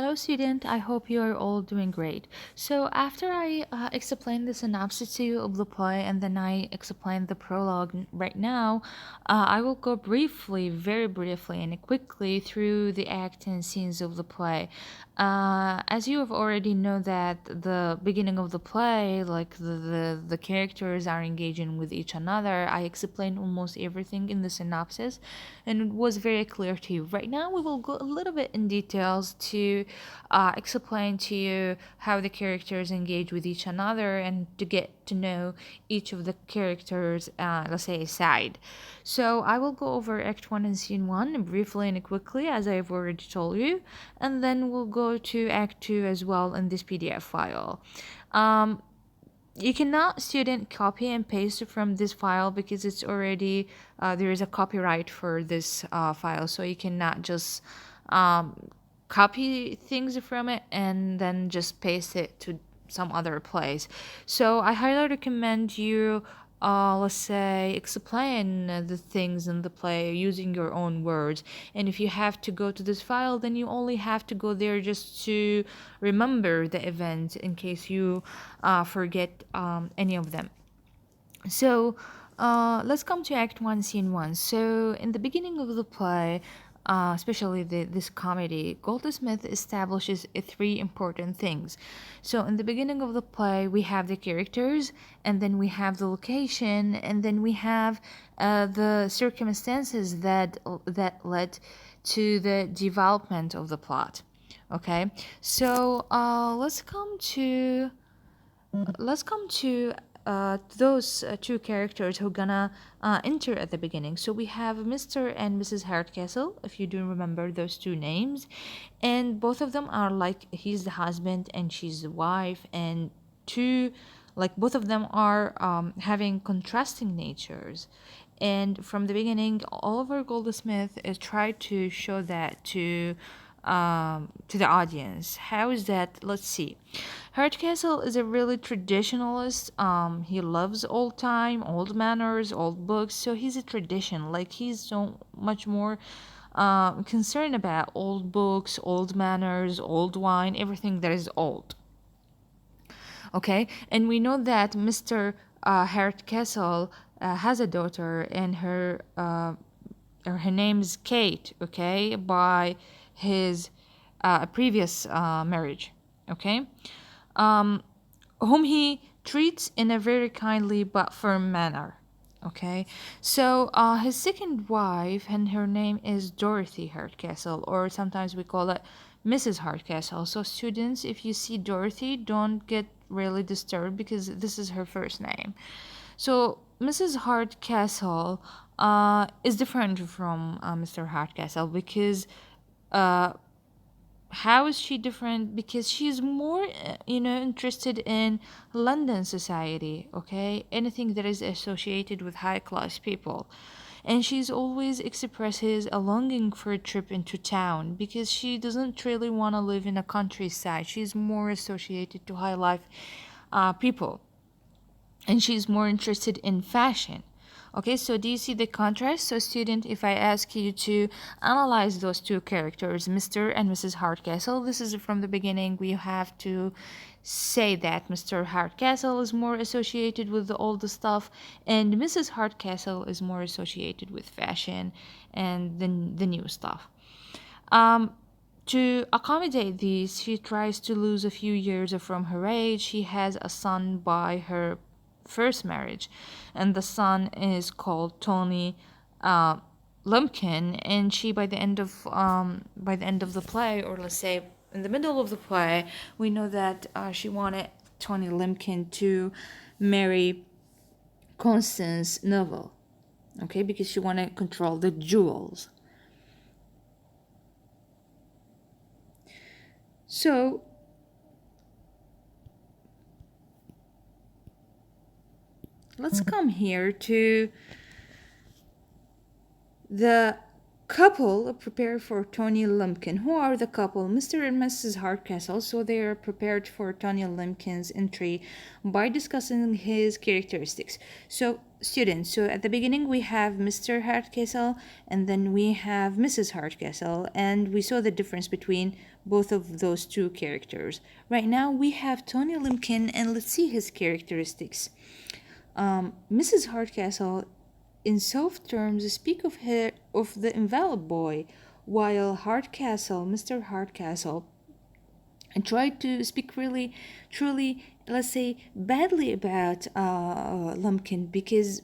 Hello, student. I hope you are all doing great. So, after I explain the synopsis to you of the play and then I explain the prologue right now, I will go briefly, very briefly, and quickly through the act and scenes of the play. As you have already know that the beginning of the play, like the characters are engaging with each another, I explained almost everything in the synopsis, and it was very clear to you. Right now, we will go a little bit in details to explain to you how the characters engage with each other and to get to know each of the characters, let's say, side. So I will go over Act 1 and Scene 1 briefly and quickly, as I've already told you, and then we'll go to Act 2 as well in this PDF file. Um, you cannot student copy and paste from this file because it's already there is a copyright for this file, so you cannot just copy things from it and then just paste it to some other place. So I highly recommend you, let's say, explain the things in the play using your own words. And if you have to go to this file, then you only have to go there just to remember the event in case you forget any of them. So let's come to Act 1, Scene 1. So in the beginning of the play, especially this comedy, Goldsmith establishes three important things. So in the beginning of the play, we have the characters, and then we have the location, and then we have the circumstances that led to the development of the plot. Okay, so let's come to those two characters who gonna enter at the beginning. So we have Mr. and Mrs. Hardcastle, if you do remember those two names, and both of them are like he's the husband and she's the wife, and two, like both of them are having contrasting natures. And from the beginning, Oliver Goldsmith tried to show that to the audience. How is that? Let's see. Hardcastle is a really traditionalist. He loves old time, old manners, old books. So he's a tradition. Like he's so much more concerned about old books, old manners, old wine, everything that is old. Okay, and we know that Mr. Hardcastle has a daughter, and her name is Kate. Okay, by his previous marriage. Okay, um, whom he treats in a very kindly but firm manner. Okay, so his second wife, and her name is Dorothy Hardcastle, or sometimes we call it Mrs. Hardcastle. So, students, if you see Dorothy, don't get really disturbed because this is her first name. So, Mrs. Hardcastle is different from Mr. Hardcastle because uh, how is she different? Because she's more interested in London society. Okay, anything that is associated with high class people, and she's always expresses a longing for a trip into town because she doesn't really want to live in a countryside. She's more associated to high life people, and she's more interested in fashion. Okay, so do you see the contrast? So, student, if I ask you to analyze those two characters, Mr. and Mrs. Hardcastle, this is from the beginning. We have to say that Mr. Hardcastle is more associated with the old stuff, and Mrs. Hardcastle is more associated with fashion and the new stuff. Um, to accommodate these, she tries to lose a few years from her age. She has a son by her first marriage, and the son is called Tony uh, Lumpkin. And she, by the end of the play, or let's say in the middle of the play, we know that she wanted Tony Lumpkin to marry Constance Novel, okay, because she wanted to control the jewels. So let's come here to the couple prepare for Tony Lumpkin. Who are the couple? Mr. and Mrs. Hardcastle. So they are prepared for Tony Lumpkin's entry by discussing his characteristics. So, students, so at the beginning we have Mr. Hardcastle and then we have Mrs. Hardcastle, and we saw the difference between both of those two characters. Right now we have Tony Lumpkin, and let's see his characteristics. Mrs. Hardcastle, in soft terms, speak of the invalid boy, while Hardcastle, Mr. Hardcastle, tried to speak really, truly, let's say, badly about Lumpkin, because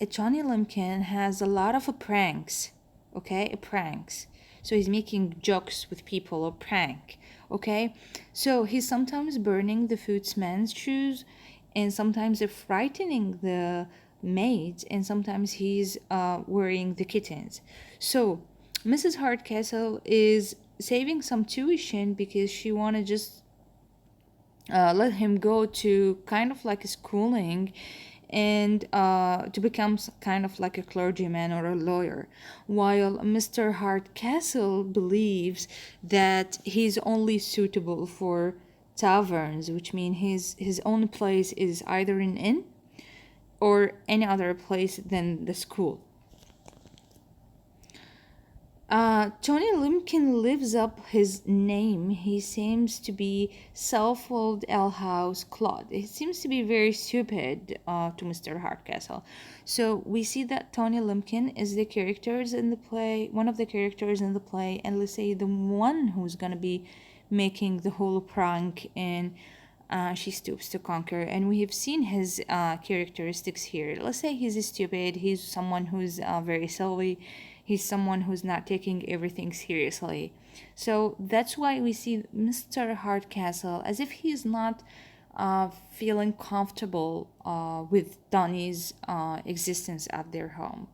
Johnny Lumpkin has a lot of pranks, okay, pranks. So he's making jokes with people or prank, okay. So he's sometimes burning the footman's shoes, and sometimes frightening the maids, and sometimes he's worrying the kittens. So Mrs. Hardcastle is saving some tuition because she want to just let him go to kind of like a schooling, and to become kind of like a clergyman or a lawyer, while Mr. Hardcastle believes that he's only suitable for taverns, which means his only place is either an inn or any other place than the school. Tony Lumpkin lives up his name. He seems to be Self-willed House Claude. It seems to be very stupid to Mr. Hardcastle. So we see that Tony Lumpkin is the characters in the play, one of the characters in the play, and let's say the one who's gonna be making the whole prank in She Stoops to Conquer. And we have seen his characteristics here. Let's say he's stupid, he's someone who's very silly, he's someone who's not taking everything seriously. So that's why we see Mr. Hardcastle as if he's not feeling comfortable with Donnie's existence at their home.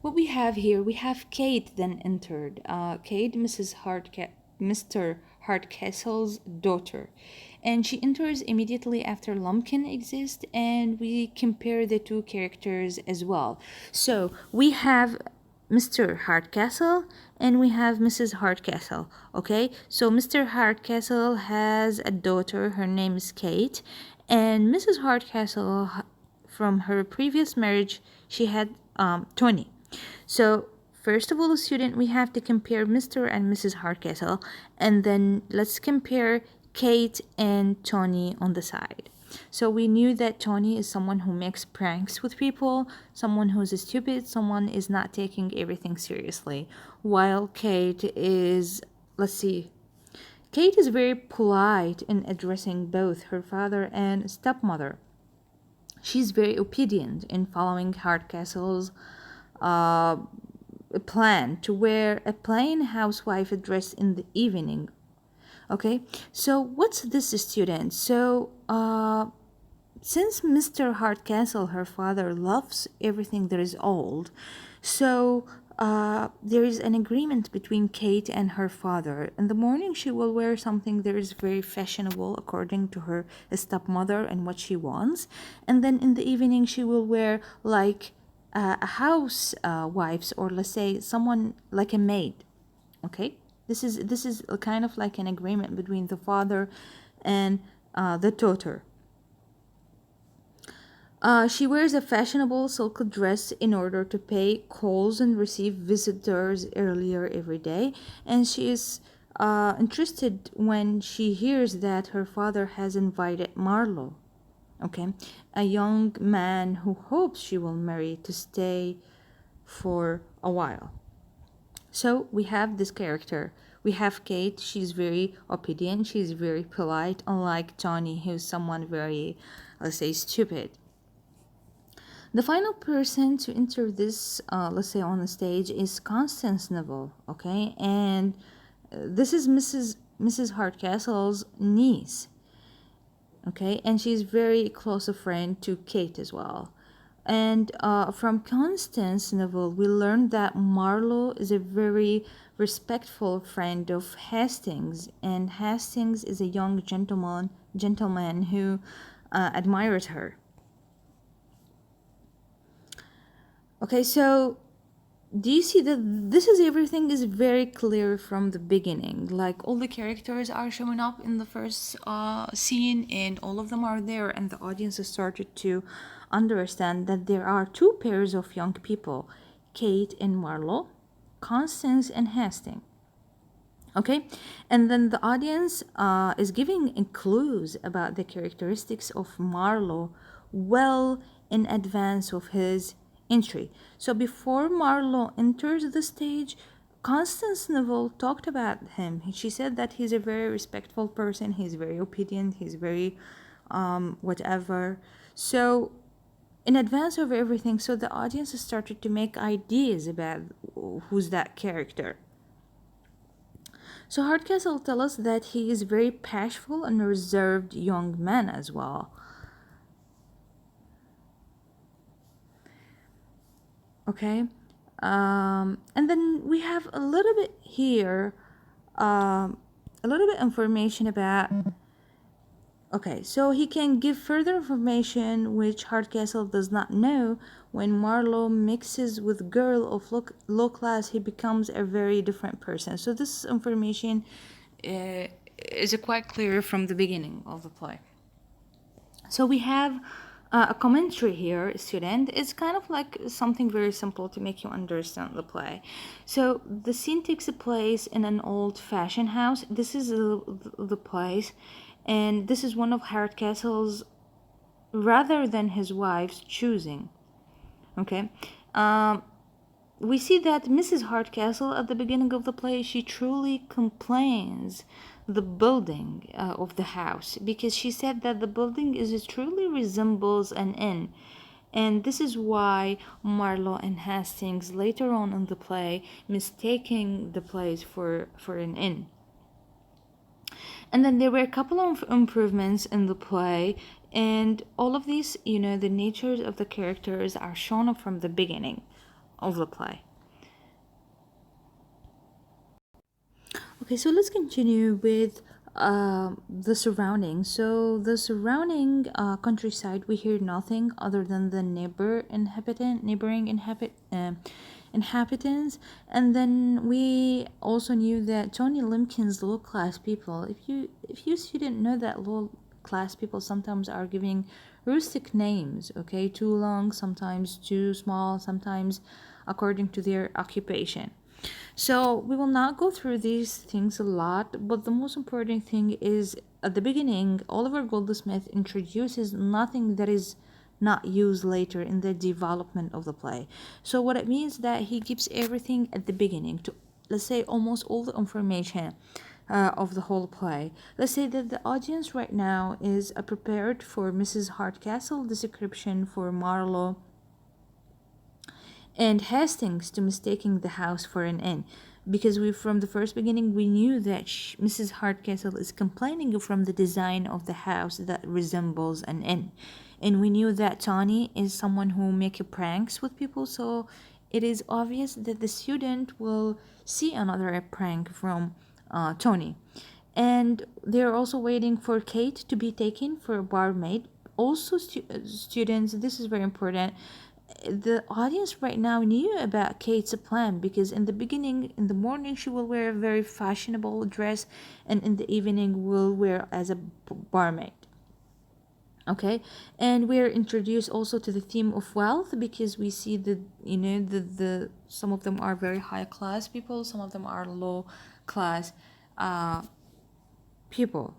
What we have here, we have Kate then entered. Kate, Mr. Hardcastle's daughter. And she enters immediately after Lumpkin exists, and we compare the two characters as well. So we have Mr. Hardcastle and we have Mrs. Hardcastle. Okay, so Mr. Hardcastle has a daughter, her name is Kate, and Mrs. Hardcastle, from her previous marriage, she had Tony. So first of all, student, we have to compare Mr. and Mrs. Hardcastle, and then let's compare Kate and Tony on the side. So we knew that Tony is someone who makes pranks with people, someone who's stupid, someone is not taking everything seriously, while Kate is, let's see, Kate is very polite in addressing both her father and stepmother. She's very obedient in following Hardcastle's plan to wear a plain housewife dress in the evening. Okay, so what's this, student? So since Mr. Hardcastle, her father, loves everything that is old, so there is an agreement between Kate and her father. In the morning she will wear something that is very fashionable according to her stepmother and what she wants, and then in the evening she will wear like a house wives, or let's say someone like a maid. Okay, this is a kind of like an agreement between the father and the daughter. She wears a fashionable silk dress in order to pay calls and receive visitors earlier every day, and she is interested when she hears that her father has invited Marlow, okay, a young man who hopes she will marry to stay for a while. So we have this character. We have Kate. She's very obedient. She's very polite, unlike Johnny, who's someone very, let's say, stupid. The final person to enter this, let's say, on the stage is Constance Neville, okay? And this is Mrs. Hardcastle's niece, okay? And she's very close a friend to Kate as well. And from Constance Neville, we learned that Marlow is a very respectful friend of Hastings, and Hastings is a young gentleman who admires her. Okay, so do you see that this is everything is very clear from the beginning? Like all the characters are showing up in the first scene, and all of them are there, and the audience has started to understand that there are two pairs of young people, Kate and Marlowe, Constance and Hastings. Okay, and then the audience is giving clues about the characteristics of Marlowe well in advance of his entry. So before Marlowe enters the stage, Constance Neville talked about him. She said that he's a very respectful person, he's very obedient, he's very whatever. So in advance of everything, so the audience started to make ideas about who's that character. So Hardcastle tells us that he is very bashful and reserved young man as well. Okay, and then we have a little bit here, a little bit information about. Okay, so he can give further information which Hardcastle does not know. When Marlowe mixes with girl of low class, he becomes a very different person. So this information is quite clear from the beginning of the play. So we have a commentary here, student. It's kind of like something very simple to make you understand the play. So the scene takes place in an old-fashioned house. This is the place, and this is one of Hardcastle's rather than his wife's choosing. Okay. We see that Mrs. Hardcastle at the beginning of the play, she truly complains the building of the house, because she said that the building is truly resembles an inn, and this is why Marlowe and Hastings later on in the play mistaking the place for an inn. And then there were a couple of improvements in the play, and all of these, the natures of the characters are shown up from the beginning of the play. Okay, so let's continue with the surroundings. So the surrounding countryside, we hear nothing other than the neighboring inhabitants, and then we also knew that Tony Lumpkin's low class people. If you student know that low class people sometimes are giving rustic names, okay, too long, sometimes too small, sometimes according to their occupation. So we will not go through these things a lot, but the most important thing is at the beginning, Oliver Goldsmith introduces nothing that is not used later in the development of the play. So what it means that he gives everything at the beginning to, let's say, almost all the information of the whole play. Let's say that the audience right now is prepared for Mrs. Hardcastle description for Marlowe and Hastings to mistaking the house for an inn, because we from the first beginning we knew that Mrs. Hardcastle is complaining from the design of the house that resembles an inn, and we knew that Tony is someone who make pranks with people, so it is obvious that the student will see another prank from Tony. And they're also waiting for Kate to be taken for a barmaid. Also, students, this is very important, the audience right now knew about Kate's plan, because in the beginning, in the morning, she will wear a very fashionable dress, and in the evening, will wear as a barmaid. Okay, and we're introduced also to the theme of wealth, because we see that the some of them are very high class people, some of them are low class people.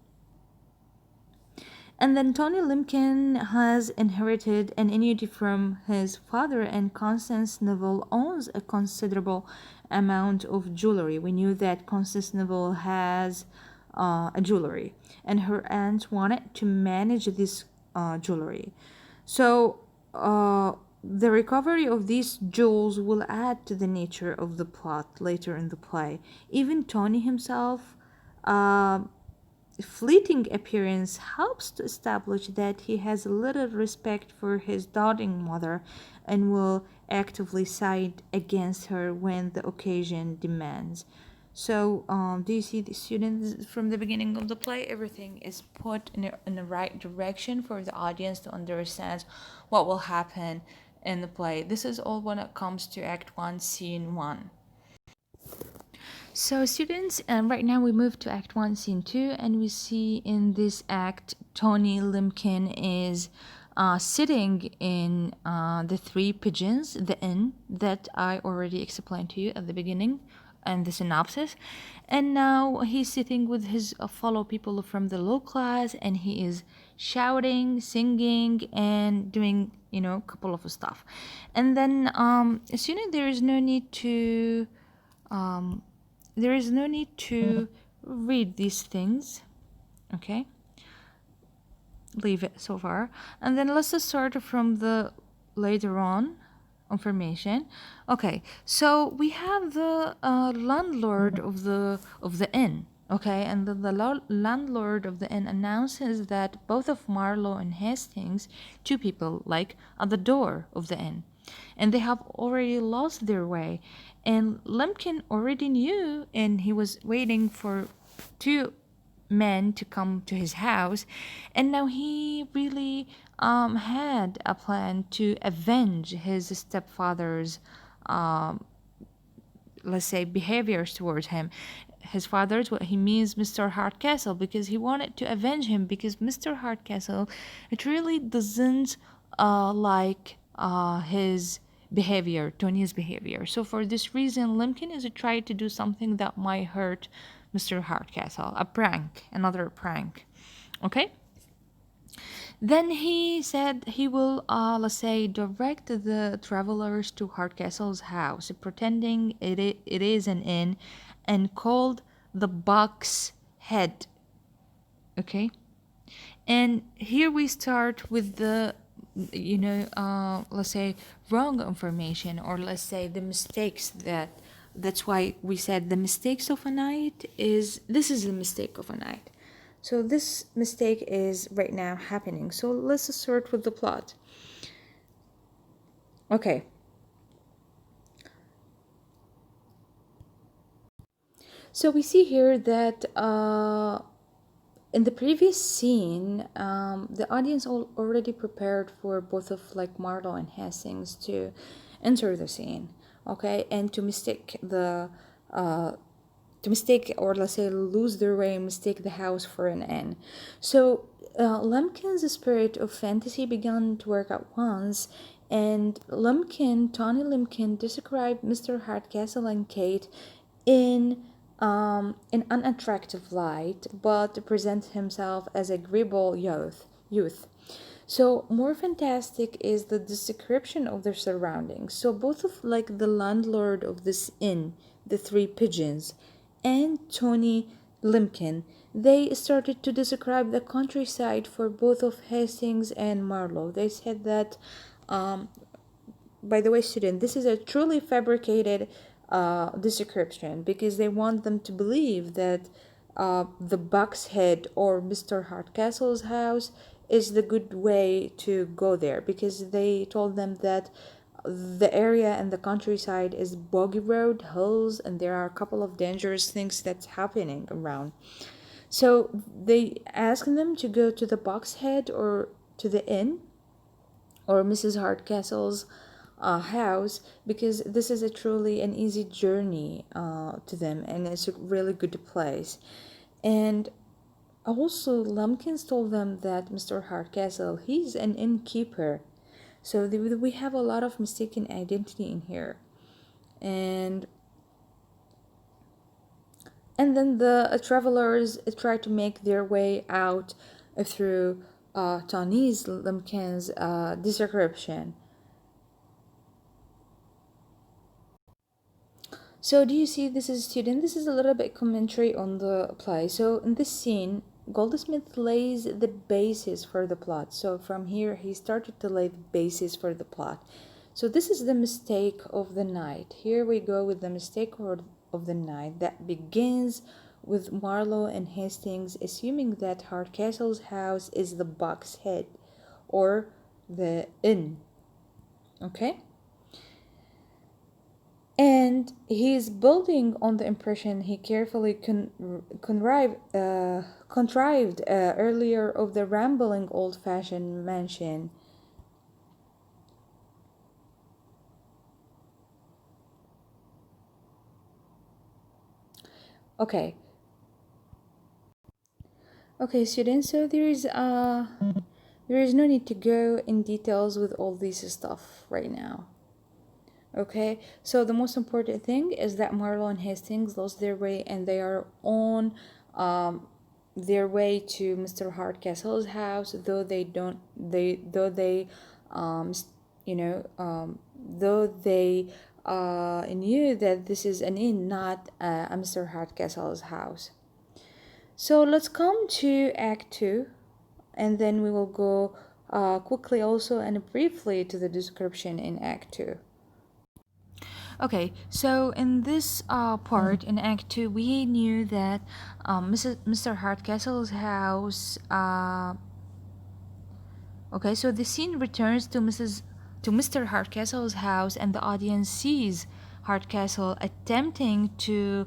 And then Tony Lumpkin has inherited an annuity from his father, and Constance Neville owns a considerable amount of jewelry. We knew that Constance Neville has a jewelry, and her aunt wanted to manage this jewelry. So the recovery of these jewels will add to the nature of the plot later in the play. Even Tony himself. Fleeting appearance helps to establish that he has little respect for his doting mother and will actively side against her when the occasion demands. So, do you see the students from the beginning of the play? Everything is put in the right direction for the audience to understand what will happen in the play. This is all when it comes to Act 1, Scene 1. So, students, right now we move to Act 1, Scene 2, and we see in this act Tony Lumpkin is sitting in the Three Pigeons, the inn that I already explained to you at the beginning and the synopsis. And now he's sitting with his fellow people from the low class, and he is shouting, singing, and doing, a couple of stuff. And then, assuming there is no need to. There is no need to read these things, okay? Leave it so far. And then let's just start from the later on information. Okay, so we have the landlord of the inn, okay? And the landlord of the inn announces that both of Marlow and Hastings, two people, like at the door of the inn, and they have already lost their way. And Lumpkin already knew, and he was waiting for two men to come to his house, and now he really had a plan to avenge his stepfather's let's say behaviors towards him. His father's, what he means, Mr. Hardcastle, because he wanted to avenge him, because Mr. Hardcastle, it really doesn't like his behavior, Tony's behavior. So for this reason, Lumpkin is trying to do something that might hurt Mr. Hardcastle, a prank, another prank. Okay? Then he said he will, let's say, direct the travelers to Hardcastle's house, pretending it is an inn, and called the Buck's Head. Okay? And here we start with the, let's say, wrong information, or let's say the mistakes that's why we said the mistakes of a night this is the mistake of a night. So this mistake is right now happening. So let's start with the plot. Okay. So we see here that in the previous scene, the audience already prepared for both of like Marlow and Hastings to enter the scene, okay, and to mistake or let's say lose their way and mistake the house for an inn. So Lumpkin's spirit of fantasy began to work at once, and Tony Lumpkin, described Mr. Hardcastle and Kate in an unattractive light, but to present himself as a agreeable youth. So more fantastic is the description of their surroundings. So both of like the landlord of this inn, the Three Pigeons, and Tony Lumpkin, they started to describe the countryside for both of Hastings and Marlow. They said that, by the way, student, this is a truly fabricated description, because they want them to believe that the Buck's Head or Mr. Hardcastle's house is the good way to go there, because they told them that the area and the countryside is boggy road, hills, and there are a couple of dangerous things that's happening around. So they asked them to go to the Buck's Head or to the inn or Mrs. Hardcastle's house, because this is a truly an easy journey to them, and it's a really good place. And also Lumpkins told them that Mr. Hardcastle, he's an innkeeper. So we have a lot of mistaken identity in here. And then the travelers try to make their way out through Tony Lumpkin's description. So do you see, this is student, this is a little bit commentary on the play. So in this scene, Goldsmith lays the basis for the plot. So from here, he started to lay the basis for the plot. So this is the mistake of the night. Here we go with the mistake of the night that begins with Marlow and Hastings assuming that Hardcastle's house is the Buck's Head or the inn. Okay? And he's building on the impression he carefully contrived earlier of the rambling old-fashioned mansion. Okay. Okay, students, so there is no need to go in details with all this stuff right now. Okay, so the most important thing is that Marlow and Hastings lost their way and they are on um, their way to Mr. Hardcastle's house, though they don't, they, though they, s- you know, though they knew that this is an inn, not Mr. Hardcastle's house. So let's come to Act 2 and then we will go quickly also and briefly to the description in Act 2. Okay, so in this part in Act 2, we knew that Mr. Hardcastle's house. Okay, so the scene returns to Mr. Hardcastle's house, and the audience sees Hardcastle attempting to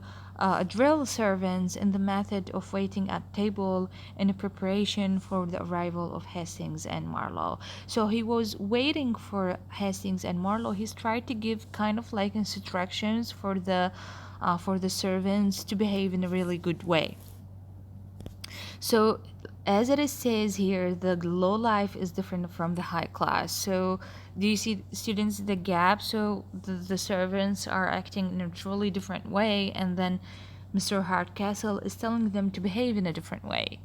drill servants in the method of waiting at table in preparation for the arrival of Hastings and Marlow. So he was waiting for Hastings and Marlow. He's tried to give kind of like instructions for the servants to behave in a really good way. So, as it says here, the low life is different from the high class. So, do you see, students, the gap? So, the servants are acting in a truly different way, and then Mr. Hardcastle is telling them to behave in a different way.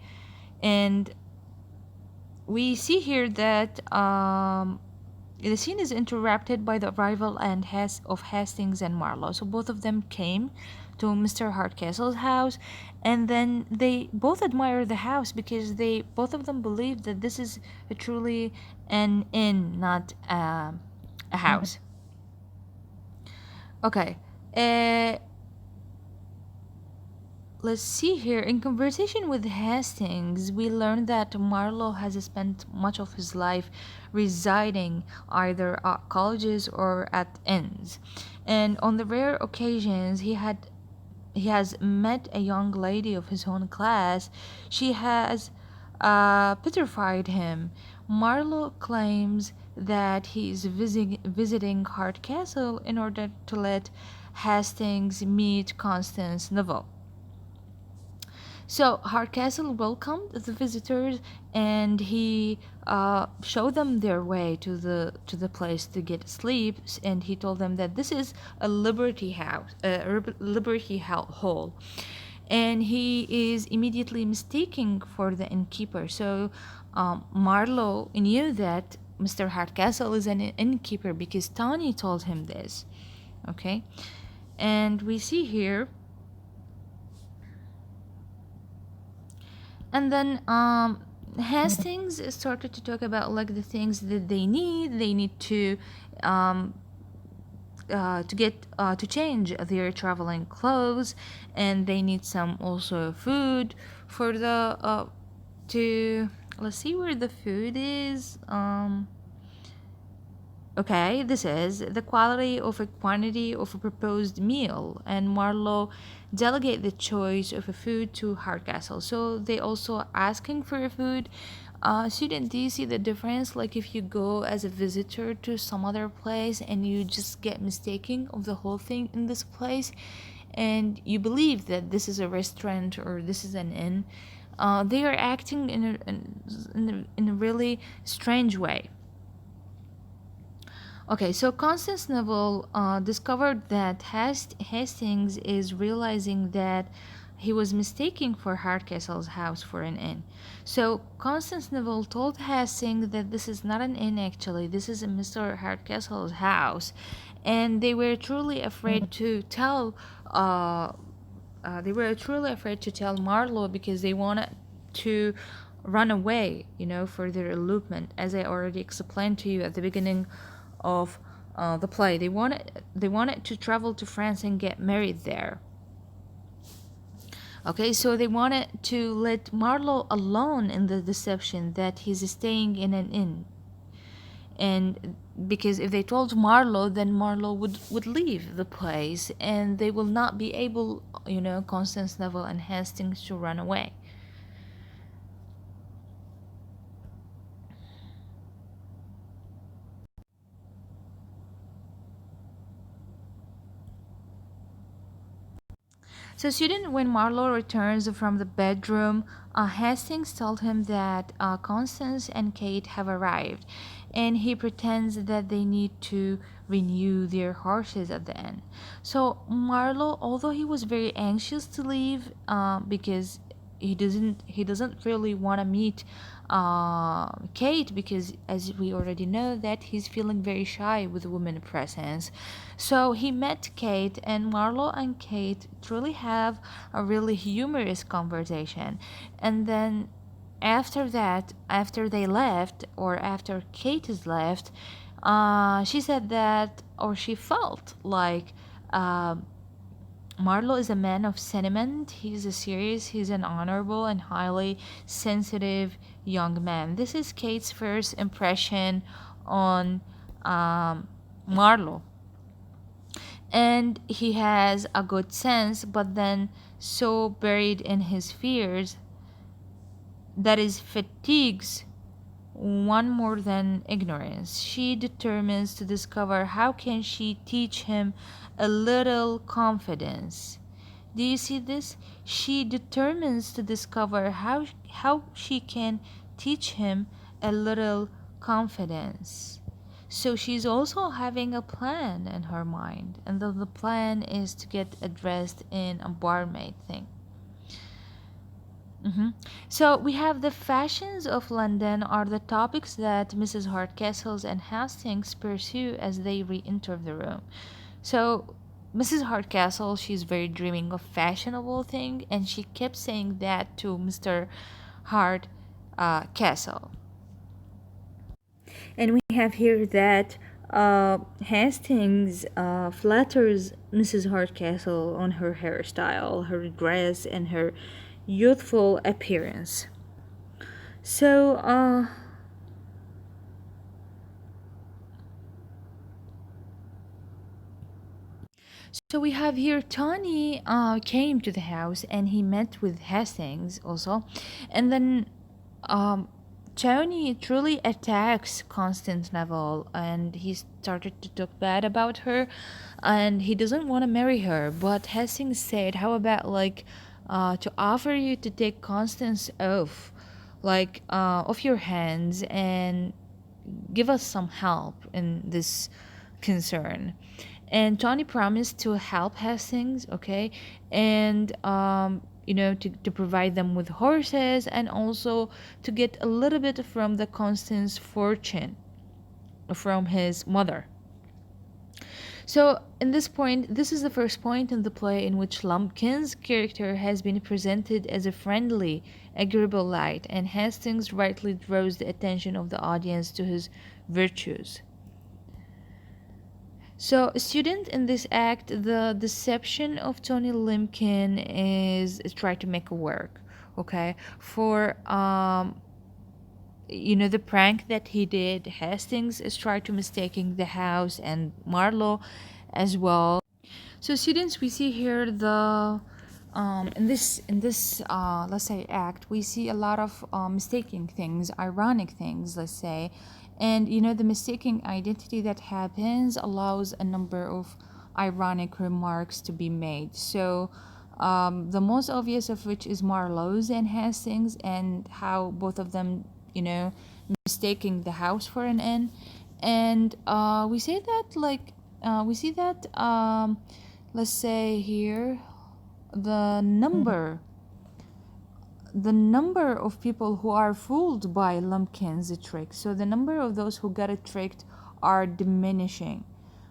And we see here that the scene is interrupted by the arrival of Hastings and Marlowe. So both of them came to Mr. Hardcastle's house, and then they both admire the house because they both of them believe that this is truly an inn, not a house. Okay. Uh, let's see here. In conversation with Hastings, we learned that Marlowe has spent much of his life residing either at colleges or at inns. And on the rare occasions he has met a young lady of his own class, she has petrified him. Marlowe claims that he is visiting Hardcastle in order to let Hastings meet Constance Neville. So Hardcastle welcomed the visitors, and he showed them their way to the place to get sleep. And he told them that this is a Liberty House, Hall, and he is immediately mistaken for the innkeeper. So Marlowe knew that Mr. Hardcastle is an innkeeper because Tony told him this. Okay, and we see here. And then Hastings started to talk about like the things that they need. They need um, to get to change their traveling clothes, and they need some also food for the to let's see where the food is. Okay, this is the quality of a quantity of a proposed meal, and Marlowe delegate the choice of a food to Hardcastle. So they also asking for a food. Student, do you see the difference? Like if you go as a visitor to some other place and you just get mistaken of the whole thing in this place, and you believe that this is a restaurant or this is an inn, they are acting in a really strange way. Okay, so Constance Neville discovered that Hastings is realizing that he was mistaking for Hardcastle's house for an inn. So Constance Neville told Hastings that this is not an inn actually, this is a Mr. Hardcastle's house. And they were truly afraid to tell Marlowe because they wanted to run away, for their elopement, as I already explained to you at the beginning of the play. They wanted to travel to France and get married there. Okay, so they wanted to let Marlowe alone in the deception that he's staying in an inn. And because if they told Marlowe, then Marlowe would leave the place and they will not be able, Constance Neville and Hastings to run away. So, student, when Marlow returns from the bedroom, Hastings told him that Constance and Kate have arrived, and he pretends that they need to renew their horses at the inn. So, Marlow, although he was very anxious to leave, because he doesn't really want to meet Kate, because as we already know that he's feeling very shy with women presence. So he met Kate, and Marlowe and Kate truly have a really humorous conversation. And then after that, after they left, or after Kate is left, she said that, or she felt like Marlowe is a man of sentiment. He's a serious, he's an honorable and highly sensitive young man. This is Kate's first impression on Marlowe. And he has a good sense, but then so buried in his fears that is fatigues one more than ignorance. She determines to discover how can she teach him a little confidence. Do you see this? She determines to discover how she can teach him a little confidence. So she's also having a plan in her mind, and the plan is to get addressed in a barmaid thing. So we have the fashions of London are the topics that Mrs. Hardcastles and Hastings pursue as they re-enter the room. So Mrs. Hardcastle, she's very dreaming of fashionable thing, and she kept saying that to Mr. Hardcastle. And we have here that Hastings flatters Mrs. Hardcastle on her hairstyle, her dress, and her youthful appearance. So, so we have here Tony came to the house and he met with Hastings also, and then um, Tony truly attacks Constance Neville, and he started to talk bad about her, and he doesn't want to marry her. But Hastings said, "How about like to offer you to take Constance off your hands and give us some help in this concern." And Tony promised to help Hastings, okay, and to provide them with horses, and also to get a little bit from the Constance fortune from his mother. So, in this point, this is the first point in the play in which Lumpkin's character has been presented as a friendly, agreeable light, and Hastings rightly draws the attention of the audience to his virtues. So, a student in this act, the deception of Tony Lumpkin is try to make it work, okay? For the prank that he did, Hastings is try to mistaking the house, and Marlowe as well. So students, we see here the in this let's say act, we see a lot of mistaking things, ironic things, let's say, and the mistaking identity that happens allows a number of ironic remarks to be made. So the most obvious of which is Marlowe's and Hastings, and how both of them, mistaking the house for an inn, and we say that we see that let's say here the number of people who are fooled by Lumpkin's trick. So the number of those who got it tricked are diminishing,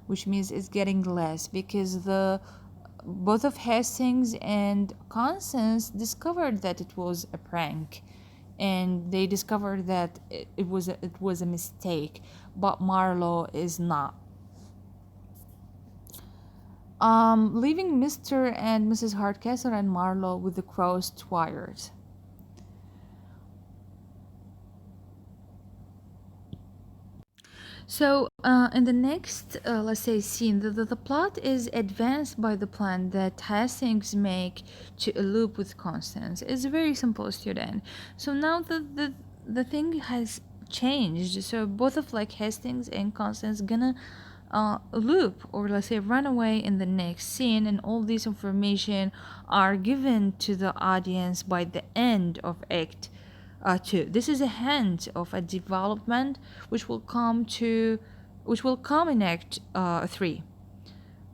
which means it's getting less, because the both of Hastings and Constance discovered that it was a prank, and they discovered that it was a mistake, but Marlowe is not. Leaving Mr. and Mrs. Hardcastle and Marlowe with the crossed wires. So, in the next, let's say, scene, the plot is advanced by the plan that Hastings make to elope with Constance. It's very simple, student. So now the thing has changed. So both of like Hastings and Constance gonna loop, or let's say runaway in the next scene, and all this information are given to the audience by the end of act 2. This is a hint of a development which will come in act 3.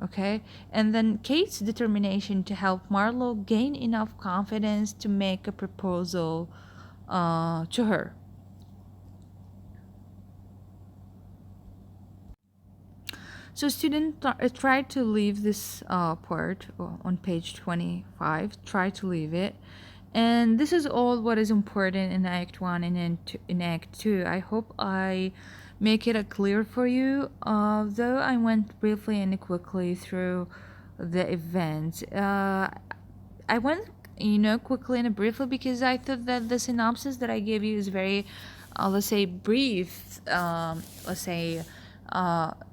Okay, and then Kate's determination to help Marlow gain enough confidence to make a proposal to her. So student try to leave this part on page 25. Try to leave it. And this is all what is important in Act 1 and in Act 2. I hope I make it clear for you. Though I went briefly and quickly through the events. I went, quickly and briefly because I thought that the synopsis that I gave you is very, let's say, brief. Let's say,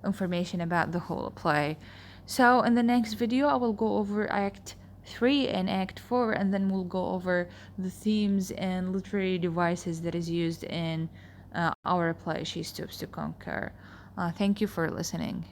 information about the whole play. So in the next video, I will go over Act 3 and Act 4, and then we'll go over the themes and literary devices that is used in our play She Stoops to Conquer. Thank you for listening.